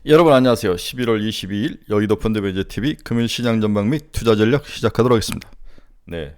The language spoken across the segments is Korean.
여러분 안녕하세요. 11월 22일 여의도 펀드매니저TV 금일 시장 전망 및 투자 전략 시작하도록 하겠습니다. 네,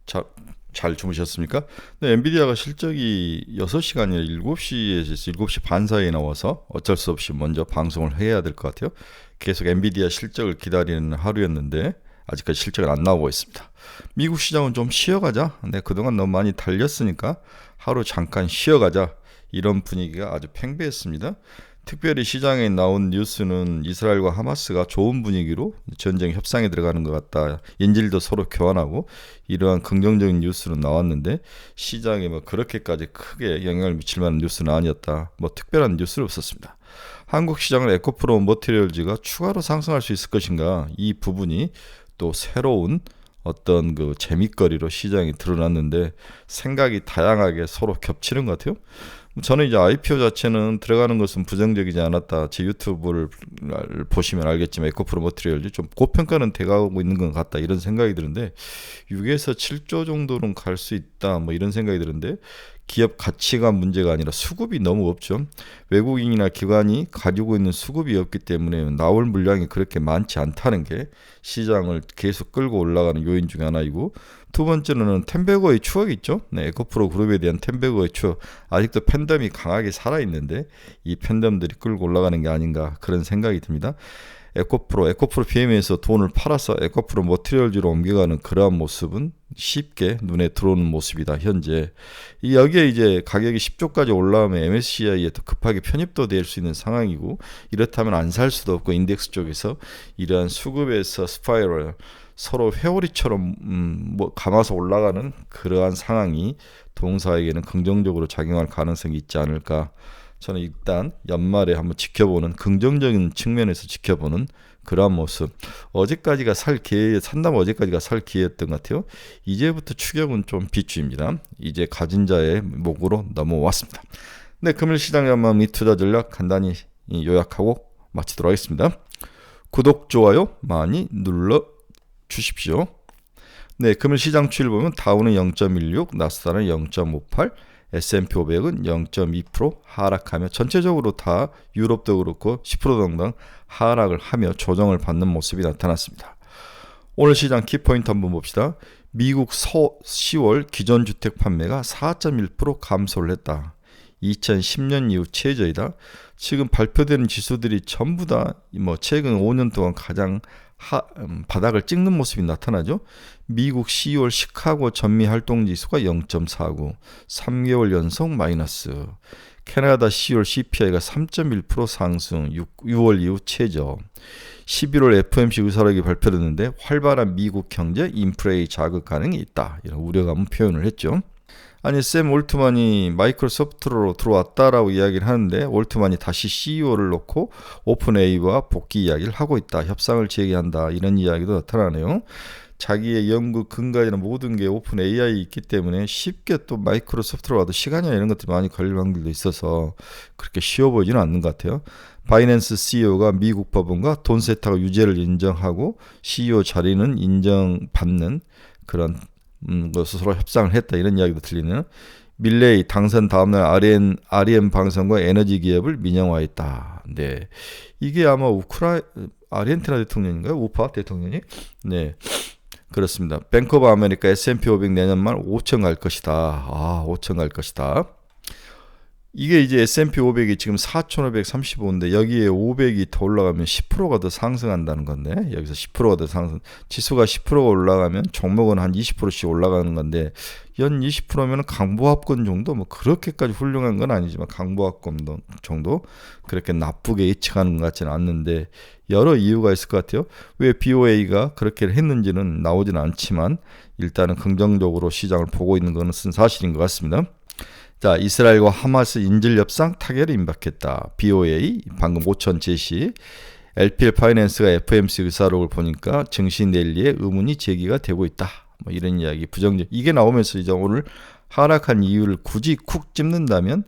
잘 주무셨습니까? 네, 엔비디아가 실적이 6시간이 아니라 7시에서 7시 반 사이에 나와서 어쩔 수 없이 먼저 방송을 해야 될 것 같아요. 계속 엔비디아 실적을 기다리는 하루였는데 아직까지 실적은 안 나오고 있습니다. 미국 시장은 좀 쉬어가자. 네, 그동안 너무 많이 달렸으니까 하루 잠깐 쉬어가자. 이런 분위기가 아주 팽배했습니다. 특별히 시장에 나온 뉴스는 이스라엘과 하마스가 좋은 분위기로 전쟁 협상에 들어가는 것 같다. 인질도 서로 교환하고 이러한 긍정적인 뉴스는 나왔는데 시장에 뭐 그렇게까지 크게 영향을 미칠 만한 뉴스는 아니었다. 뭐 특별한 뉴스는 없었습니다. 한국 시장은 에코프로 머티리얼즈가 추가로 상승할 수 있을 것인가? 이 부분이 또 새로운 어떤 그 재미거리로 시장이 드러났는데 생각이 다양하게 서로 겹치는 것 같아요. 저는 이제 IPO 자체는 들어가는 것은 부정적이지 않았다. 제 유튜브를 보시면 알겠지만 에코프로 머티리얼즈 좀 고평가는 돼가고 있는 것 같다. 이런 생각이 드는데 6에서 7조 정도는 갈 수 있다. 뭐 이런 생각이 드는데 기업 가치가 문제가 아니라 수급이 너무 없죠. 외국인이나 기관이 가지고 있는 수급이 없기 때문에 나올 물량이 그렇게 많지 않다는 게 시장을 계속 끌고 올라가는 요인 중에 하나이고, 두 번째로는 텐베거의 추억이 있죠. 네, 에코프로 그룹에 대한 텐베거의 추억. 아직도 팬덤이 강하게 살아있는데 이 팬덤들이 끌고 올라가는 게 아닌가 그런 생각이 듭니다. 에코프로 PM에서 돈을 팔아서 에코프로 머티리얼즈로 옮겨가는 그러한 모습은 쉽게 눈에 들어오는 모습이다. 현재 여기에 이제 가격이 10조까지 올라오면 MSCI에 더 급하게 편입도 될 수 있는 상황이고, 이렇다면 안 살 수도 없고 인덱스 쪽에서 이러한 수급에서 스파이럴 서로 회오리처럼 뭐 감아서 올라가는 그러한 상황이 동사에게는 긍정적으로 작용할 가능성이 있지 않을까. 저는 일단 연말에 한번 지켜보는, 긍정적인 측면에서 지켜보는 그러한 모습. 어제까지가 산다면 어제까지가 살 기회였던 것 같아요. 이제부터 추격은 좀 비추입니다. 이제 가진 자의 목으로 넘어왔습니다. 네, 금일 시장 전망 및 투자 전략 간단히 요약하고 마치도록 하겠습니다. 구독, 좋아요 많이 눌러 주십시오. 네, 금일 시장 추이를 보면 다우는 0.16, 나스닥은 0.58, S&P 500은 0.2% 하락하며 전체적으로 다 유럽도 그렇고 10% 정도 하락을 하며 조정을 받는 모습이 나타났습니다. 오늘 시장 키포인트 한번 봅시다. 미국 10월 기존주택 판매가 4.1% 감소를 했다. 2010년 이후 최저이다. 지금 발표되는 지수들이 전부 다 뭐 최근 5년 동안 가장 바닥을 찍는 모습이 나타나죠. 미국 10월 시카고 전미 활동 지수가 0.49, 3개월 연속 마이너스. 캐나다 10월 CPI가 3.1% 상승, 6월 이후 최저. 11월 FOMC 의사록이 발표됐는데 활발한 미국 경제 인플레이 자극 가능이 있다. 이런 우려감을 표현을 했죠. 아니, 샘 올트만이 마이크로소프트로 들어왔다라고 이야기를 하는데 올트만이 다시 CEO를 놓고 오픈 AI와 복귀 이야기를 하고 있다. 협상을 재개한다. 이런 이야기도 나타나네요. 자기의 연구 근간이나 모든 게 오픈 AI 있기 때문에 쉽게 또 마이크로소프트로 와도 시간이나 이런 것들이 많이 걸릴 확률도 있어서 그렇게 쉬워 보이지는 않는 것 같아요. 바이낸스 CEO가 미국 법원과 돈 세탁의 유죄를 인정하고 CEO 자리는 인정받는 그런 것으로 협상을 했다. 이런 이야기도 들리네요. 밀레이 당선 다음날 REN 방송과 에너지 기업을 민영화했다. 네, 이게 아마 아르헨티나 대통령인가요? 우파 대통령이? 네, 그렇습니다. 뱅크 오브 아메리카 S&P 500 내년 말 5천 갈 것이다. 5천 갈 것이다. 이게 이제 S&P 500이 지금 4,535인데 여기에 500이 더 올라가면 10%가 더 상승한다는 건데, 여기서 10%가 더 상승, 지수가 10%가 올라가면 종목은 한 20%씩 올라가는 건데 연 20%면 강보합권 정도, 뭐 그렇게까지 훌륭한 건 아니지만 강보합권 정도 그렇게 나쁘게 예측하는 것 같지는 않는데 여러 이유가 있을 것 같아요. 왜 BOA가 그렇게 했는지는 나오지는 않지만 일단은 긍정적으로 시장을 보고 있는 것은 사실인 것 같습니다. 자, 이스라엘과 하마스 인질 협상 타결을 임박했다. BOA 방금 5천 제시. LPL 파이낸스가 FOMC 의사록을 보니까 증시 랠리에 의문이 제기가 되고 있다. 뭐 이런 이야기 부정적. 이게 나오면서 이제 오늘 하락한 이유를 굳이 쿡 찝는다면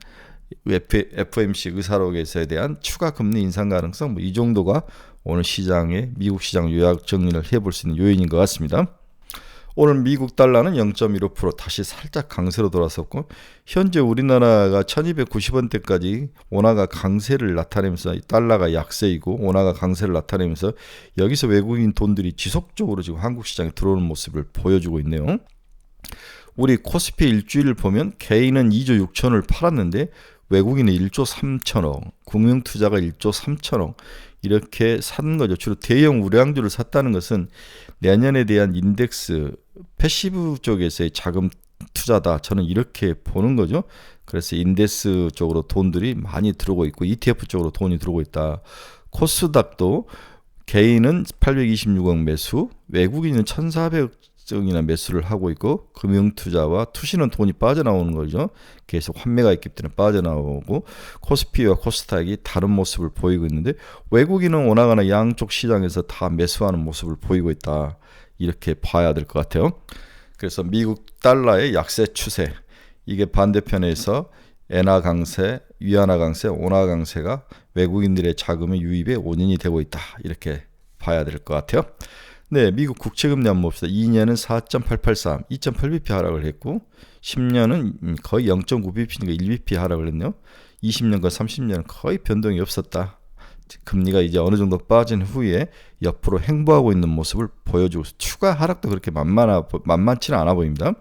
FOMC 의사록에서에 대한 추가 금리 인상 가능성, 뭐 이 정도가 오늘 시장의 미국 시장 요약 정리를 해볼 수 있는 요인인 것 같습니다. 오늘 미국 달러는 0.15% 다시 살짝 강세로 돌아섰고 현재 우리나라가 1290원대까지 원화가 강세를 나타내면서 달러가 약세이고 원화가 강세를 나타내면서 여기서 외국인 돈들이 지속적으로 지금 한국 시장에 들어오는 모습을 보여주고 있네요. 우리 코스피 일주일을 보면 개인은 2조 6천을 팔았는데 외국인은 1조 3천억, 금융투자가 1조 3천억 이렇게 산 거죠. 주로 대형 우량주를 샀다는 것은 내년에 대한 인덱스 패시브 쪽에서의 자금 투자다. 저는 이렇게 보는 거죠. 그래서 인덱스 쪽으로 돈들이 많이 들어오고 있고 ETF 쪽으로 돈이 들어오고 있다. 코스닥도 개인은 826억 매수, 외국인은 1,400억 이나 매수를 하고 있고 금융투자와 투시는 돈이 빠져나오는 거죠. 계속 환매가 있기 때문에 빠져나오고 코스피와 코스닥이 다른 모습을 보이고 있는데 외국인은 원화가나 양쪽 시장에서 다 매수하는 모습을 보이고 있다. 이렇게 봐야 될 것 같아요. 그래서 미국 달러의 약세 추세 이게 반대편에서 엔화 강세, 위안화 강세, 원화 강세가 외국인들의 자금의 유입에 원인이 되고 있다. 이렇게 봐야 될 것 같아요. 네, 미국 국채금리 한번 봅시다. 2년은 4.883, 2.8bp 하락을 했고 10년은 거의 0.9bp니까 1bp 하락을 했네요. 20년과 30년은 거의 변동이 없었다. 금리가 이제 어느 정도 빠진 후에 옆으로 횡보하고 있는 모습을 보여주고 추가 하락도 그렇게 만만치는 않아 보입니다.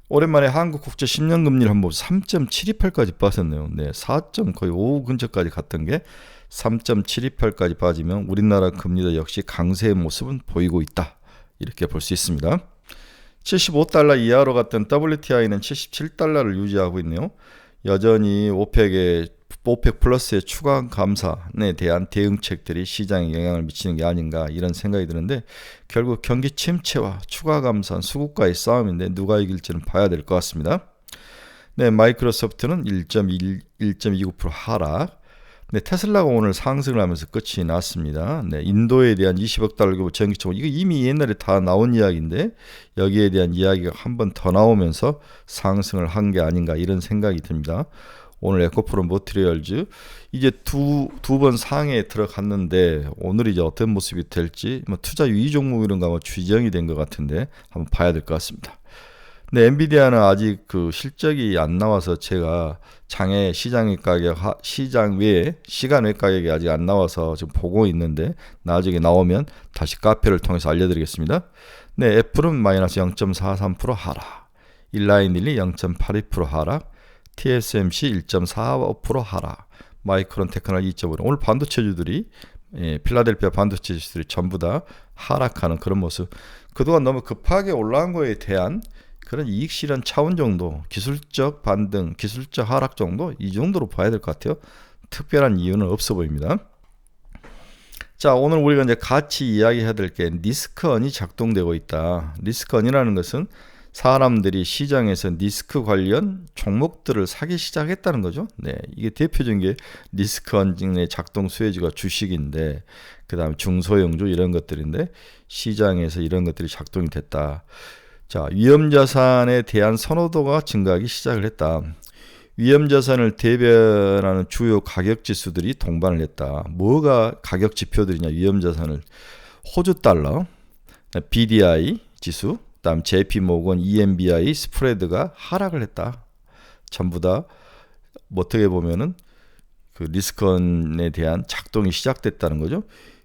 오랜만에 한국 국채 10년 금리를 한번 보면 3.728까지 빠졌네요. 네, 4. 거의 5 근처까지 갔던 게 3.728까지 빠지면 우리나라 금리도 역시 강세의 모습은 보이고 있다. 이렇게 볼 수 있습니다. 75달러 이하로 갔던 WTI는 77달러를 유지하고 있네요. 여전히 오펙 플러스의 추가 감산에 대한 대응책들이 시장에 영향을 미치는 게 아닌가 이런 생각이 드는데 결국 경기 침체와 추가 감산, 수급과의 싸움인데 누가 이길지는 봐야 될 것 같습니다. 네, 마이크로소프트는 1.29% 하락. 네, 테슬라가 오늘 상승을 하면서 끝이 났습니다. 네, 인도에 대한 20억 달러 규모 전기차 이거 이미 옛날에 다 나온 이야기인데 여기에 대한 이야기가 한 번 더 나오면서 상승을 한 게 아닌가 이런 생각이 듭니다. 오늘 에코프로 머티리얼즈 이제 두 번 상에 들어갔는데 오늘 이제 어떤 모습이 될지 투자 유의 종목 이런 거 지정이 된 것 같은데 한번 봐야 될 것 같습니다. 네, 엔비디아는 아직 그 실적이 안 나와서 제가 장외 시간 외 가격이 아직 안 나와서 지금 보고 있는데 나중에 나오면 다시 카페를 통해서 알려드리겠습니다. 네, 애플은 마이너스 0.43% 하락, 일라인일리 0.82% 하락, TSMC 1.45% 하락, 마이크론 테크놀 2.5%. 오늘 반도체주들이 필라델피아 반도체주들이 전부 다 하락하는 그런 모습. 그동안 너무 급하게 올라간 거에 대한 그런 이익 실현 차원 정도, 기술적 반등, 기술적 하락 정도 이 정도로 봐야 될 것 같아요. 특별한 이유는 없어 보입니다. 자, 오늘 우리가 이제 같이 이야기해야 될 게 리스크언이 작동되고 있다. 리스크언이라는 것은 사람들이 시장에서 리스크 관련 종목들을 사기 시작했다는 거죠. 네, 이게 대표적인 게 리스크언의 작동 수혜주가 주식인데, 그 다음에 중소형주 이런 것들인데 시장에서 이런 것들이 작동이 됐다. 자, 위험자산에 대한 선호도가 증가하기 시작을 했다. 위험자산을 대변하는 주요 가격지수들이 동반을 했다. 뭐가 가격지표들이냐? 위험자산을 호주달러, BDI 지수, 그다음 JP모건, EMBI 스프레드가 하락을 했다. 전부 다 어떻게 보면은 그 리스크에 대한 작동이 시작됐다는 거죠.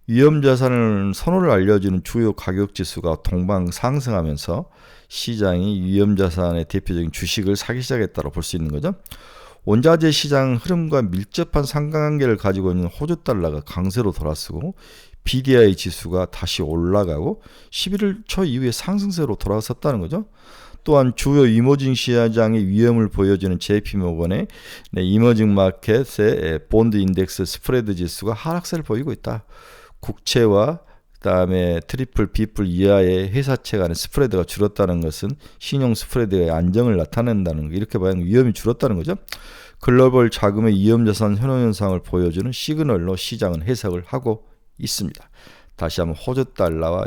위험자산을 선호를 알려주는 주요 가격지수가 동방 상승하면서 시장이 위험자산의 대표적인 주식을 사기 시작했다고 볼 수 있는 거죠. 원자재 시장 흐름과 밀접한 상관관계를 가지고 있는 호주달러가 강세로 돌아서고 BDI 지수가 다시 올라가고 11월 초 이후에 상승세로 돌아섰다는 거죠. 또한 주요 이머징 시장의 위험을 보여주는 JP모건의 이머징 마켓의 본드 인덱스 스프레드 지수가 하락세를 보이고 있다. 국채와 그다음에 트리플 B풀 이하의 회사채 간의 스프레드가 줄었다는 것은 신용 스프레드의 안정을 나타낸다는 거, 이렇게 봐야 위험이 줄었다는 거죠. 글로벌 자금의 위험자산 현상을 보여주는 시그널로 시장은 해석을 하고 있습니다. 다시 한번 호주 달러와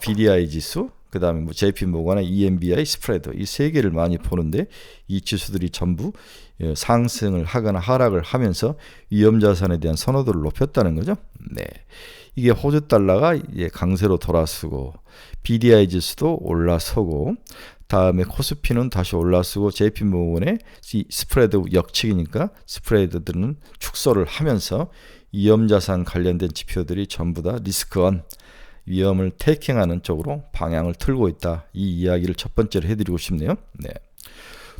BDI 지수, 그 다음에 뭐 JP모건의 EMBI 스프레드 이 세 개를 많이 보는데 이 지수들이 전부 상승을 하거나 하락을 하면서 위험자산에 대한 선호도를 높였다는 거죠. 네, 이게 호주 달러가 이제 강세로 돌아서고 BDI 지수도 올라서고 다음에 코스피는 다시 올라서고 JP모건의 스프레드 역측이니까 스프레드들은 축소를 하면서 위험자산 관련된 지표들이 전부 다 리스크온 위험을 테이킹하는 쪽으로 방향을 틀고 있다. 이 이야기를 첫 번째로 해드리고 싶네요. 네.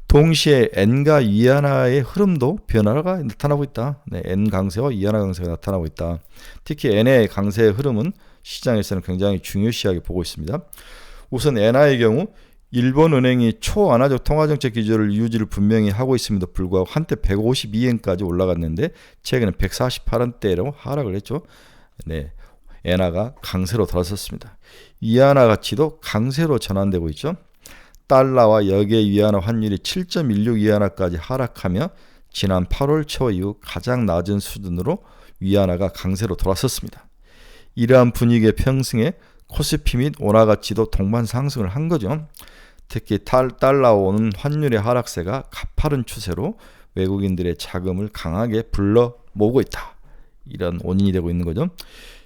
동시에 N과 위안화의 흐름도 변화가 나타나고 있다. 네, N 강세와 위안화 강세가 나타나고 있다. 특히 N의 강세의 흐름은 시장에서는 굉장히 중요시하게 보고 있습니다. 우선 엔화의 경우 일본은행이 초완화적 통화정책 기조를 유지를 분명히 하고 있음에도 불구하고 한때 152엔까지 올라갔는데 최근에 148원대로 하락을 했죠. 네, 엔화가 강세로 돌아섰습니다. 위안화 가치도 강세로 전환되고 있죠. 달러와 역의 위안화 환율이 7.16 위안화까지 하락하며 지난 8월 초 이후 가장 낮은 수준으로 위안화가 강세로 돌아섰습니다. 이러한 분위기의 평승에 코스피 및 원화 가치도 동반 상승을 한 거죠. 특히 달러와 오는 환율의 하락세가 가파른 추세로 외국인들의 자금을 강하게 불러 모으고 있다. 이런 원인이 되고 있는 거죠.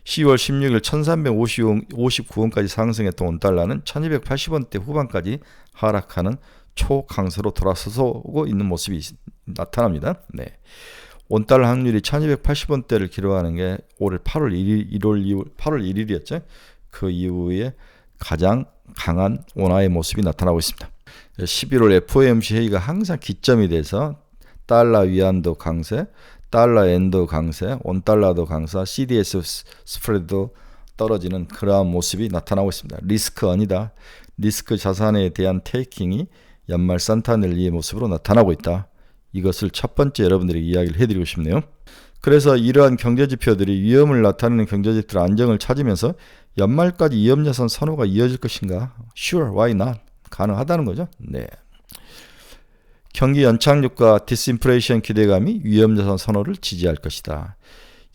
10월 16일 1359원까지 상승했던 원달러는 1280원대 후반까지 하락하는 초강세로 돌아서고 있는 모습이 나타납니다. 네. 원달러 환율이 1280원대를 기록하는 게 올해 8월 1일이었죠. 그 이후에 가장 강한 원화의 모습이 나타나고 있습니다. 11월 FOMC 회의가 항상 기점이 돼서 달러 위안도 강세, 달러 엔도 강세, 원달러도 강세, CDS 스프레드도 떨어지는 그러한 모습이 나타나고 있습니다. 리스크 언이다. 리스크 자산에 대한 테이킹이 연말 산타넬리의 모습으로 나타나고 있다. 이것을 첫 번째 여러분들에게 이야기를 해드리고 싶네요. 그래서 이러한 경제지표들이 위험을 나타내는 경제지표들 안정을 찾으면서 연말까지 위험자산 선호가 이어질 것인가? Sure, why not? 가능하다는 거죠. 네. 경기 연착륙과 디스인플레이션 기대감이 위험자산 선호를 지지할 것이다.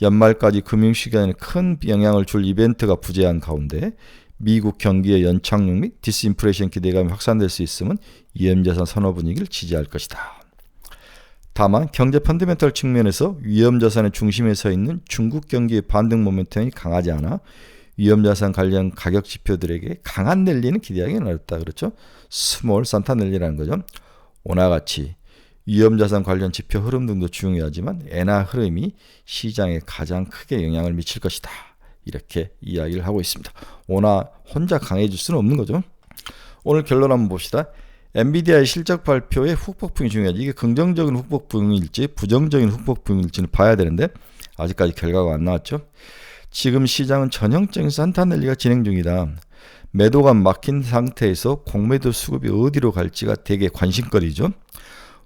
연말까지 금융시장에 큰 영향을 줄 이벤트가 부재한 가운데 미국 경기의 연착륙 및 디스인플레이션 기대감이 확산될 수 있으면 위험자산 선호 분위기를 지지할 것이다. 다만 경제 펀더멘털 측면에서 위험자산의 중심에 서 있는 중국 경기의 반등 모멘텀이 강하지 않아 위험자산 관련 가격 지표들에게 강한 랠리는 기대하기는 어렵다. 그렇죠? 스몰 산타 랠리라는 거죠. 원화 가치, 위험자산 관련 지표 흐름 등도 중요하지만 엔화 흐름이 시장에 가장 크게 영향을 미칠 것이다. 이렇게 이야기를 하고 있습니다. 원화 혼자 강해질 수는 없는 거죠. 오늘 결론 한번 봅시다. 엔비디아의 실적 발표의 후폭풍이 중요하지. 이게 긍정적인 후폭풍일지 부정적인 후폭풍일지는 봐야 되는데 아직까지 결과가 안 나왔죠. 지금 시장은 전형적인 산타넬리가 진행 중이다. 매도가 막힌 상태에서 공매도 수급이 어디로 갈지가 되게 관심거리죠.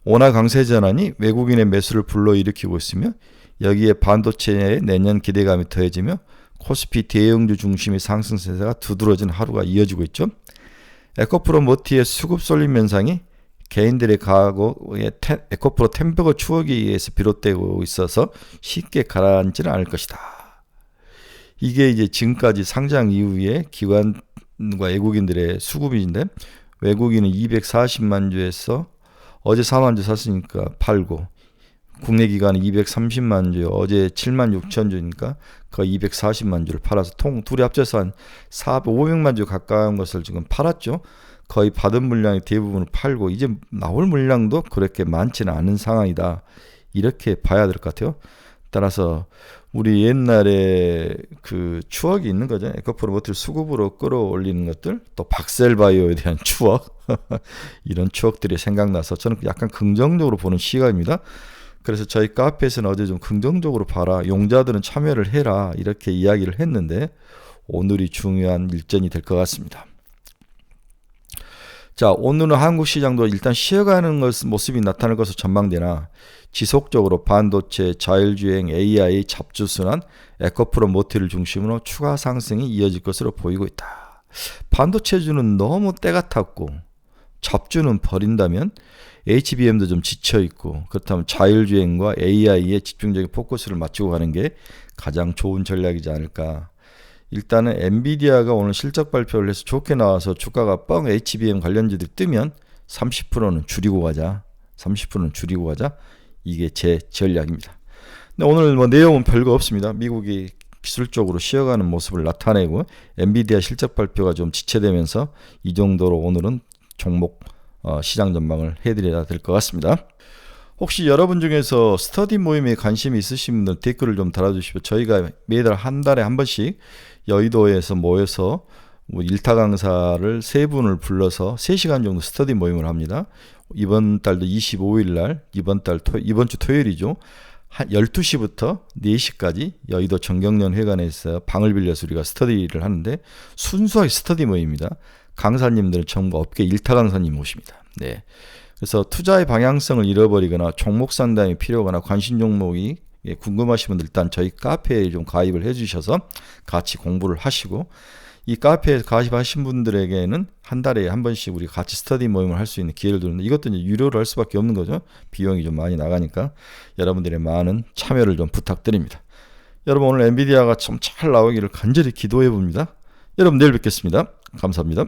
원화 강세 전환이 외국인의 매수를 불러일으키고 있으며 여기에 반도체의 내년 기대감이 더해지며 코스피 대형주 중심의 상승세가 두드러진 하루가 이어지고 있죠. 에코프로 모티의 수급 쏠림 현상이 개인들의 과거의 에코프로 템버거 추억에 의해서 비롯되고 있어서 쉽게 가라앉지는 않을 것이다. 이게 이제 지금까지 상장 이후에 기관과 외국인들의 수급인데 외국인은 240만 주에서 어제 4만 주 샀으니까 팔고 국내 기관은 230만 주, 어제 7만 6천 주니까 거의 240만 주를 팔아서 둘이 합쳐서 한 500만 주 가까운 것을 지금 팔았죠. 거의 받은 물량의 대부분을 팔고 이제 나올 물량도 그렇게 많지는 않은 상황이다. 이렇게 봐야 될 것 같아요. 따라서 우리 옛날에 그 추억이 있는 거죠. 에코프로 모티를 수급으로 끌어올리는 것들, 또 박셀바이오에 대한 추억, 이런 추억들이 생각나서 저는 약간 긍정적으로 보는 시각입니다. 그래서 저희 카페에서는 어제 좀 긍정적으로 봐라, 용자들은 참여를 해라, 이렇게 이야기를 했는데 오늘이 중요한 일전이 될 것 같습니다. 자, 오늘은 한국 시장도 일단 쉬어가는 모습이 나타날 것으로 전망되나 지속적으로 반도체, 자율주행, AI, 잡주순환, 에코프로 모티를 중심으로 추가 상승이 이어질 것으로 보이고 있다. 반도체주는 너무 때가 탔고 잡주는 버린다면 HBM도 좀 지쳐있고 그렇다면 자율주행과 AI에 집중적인 포커스를 맞추고 가는 게 가장 좋은 전략이지 않을까. 일단은 엔비디아가 오늘 실적 발표를 해서 좋게 나와서 주가가 뻥 HBM 관련주들이 뜨면 30%는 줄이고 가자. 30%는 줄이고 가자. 이게 제 전략입니다. 근데 오늘 뭐 내용은 별거 없습니다. 미국이 기술적으로 쉬어가는 모습을 나타내고 엔비디아 실적 발표가 좀 지체되면서 이 정도로 오늘은 종목 시장 전망을 해드려야 될 것 같습니다. 혹시 여러분 중에서 스터디 모임에 관심이 있으신 분들 댓글을 좀 달아주시고, 저희가 매달 한 달에 한 번씩 여의도에서 모여서 일타 강사를 3분을 불러서 3시간 정도 스터디 모임을 합니다. 이번 달도 25일 날, 이번 주 토요일이죠. 한 12시부터 4시까지 여의도 정경련 회관에서 방을 빌려서 우리가 스터디를 하는데, 순수하게 스터디 모임입니다. 강사님들은 전부 업계 일타 강사님 모십니다. 네. 그래서 투자의 방향성을 잃어버리거나 종목 상담이 필요하거나 관심 종목이 궁금하신 분들 일단 저희 카페에 좀 가입을 해주셔서 같이 공부를 하시고, 이 카페에 가입하신 분들에게는 한 달에 한 번씩 우리 같이 스터디 모임을 할 수 있는 기회를 두는데, 이것도 이제 유료로 할 수밖에 없는 거죠. 비용이 좀 많이 나가니까 여러분들의 많은 참여를 좀 부탁드립니다. 여러분, 오늘 엔비디아가 좀 잘 나오기를 간절히 기도해 봅니다. 여러분, 내일 뵙겠습니다. 감사합니다.